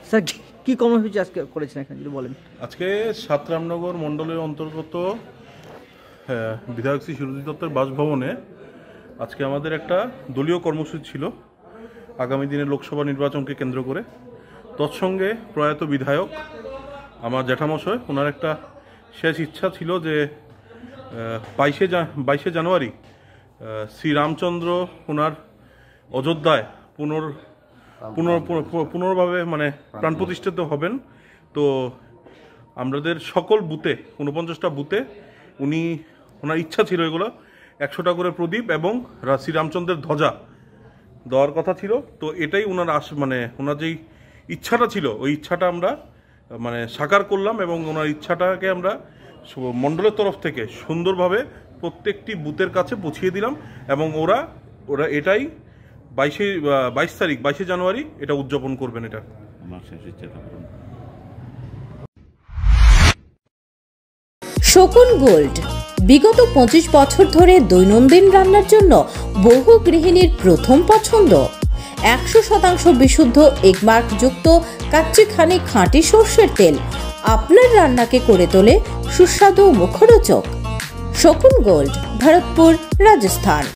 Sir কি কর্মসূচি আজকে করেছেন এখানে যদি বলেন? আজকে সাতরামনগর মণ্ডলের অন্তর্গত বিধায়ক শ্রী সুরজিৎ দত্তের বাসভবনে আজকে আমাদের একটা দলীয় কর্মসূচি ছিল আগামী দিনে লোকসভা নির্বাচনকে কেন্দ্র করে। তৎসঙ্গে প্রয়াত বিধায়ক আমার জ্যাঠামশাই, ওনার একটা শেষ ইচ্ছা ছিল যে 22শে জানুয়ারি শ্রীরামচন্দ্র ওনার অযোধ্যায় পুনর্ভাবে মানে প্রাণ প্রতিষ্ঠিত হবেন। তো আমাদের সকল বুথে 49টা বুথে ওনার ইচ্ছা ছিল এগুলো 100টা করে প্রদীপ এবং শ্রীরামচন্দ্রের ধ্বজা দেওয়ার কথা ছিল। তো এটাই ওনার ওনার যেই ইচ্ছাটা ছিল ওই ইচ্ছাটা আমরা সাকার করলাম এবং ওনার ইচ্ছাটাকে আমরা মণ্ডলের তরফ থেকে সুন্দরভাবে প্রত্যেকটি বুথের কাছে পৌঁছিয়ে দিলাম এবং ওরা এটাই 22 জানুয়ারি এটা উদযাপন করবেন। এটা শকুন গোল্ড বিগত 25 বছর ধরে দৈনন্দিন রান্নার জন্য বহু গৃহিণীর প্রথম পছন্দ। 100% বিশুদ্ধ এগমার্ক যুক্ত কাচ্চিখানি খাঁটি সর্ষের তেল আপনার রান্নাকে করে তোলে সুস্বাদু ও মুখরোচক। শকুন গোল্ড, ভরতপুর, রাজস্থান।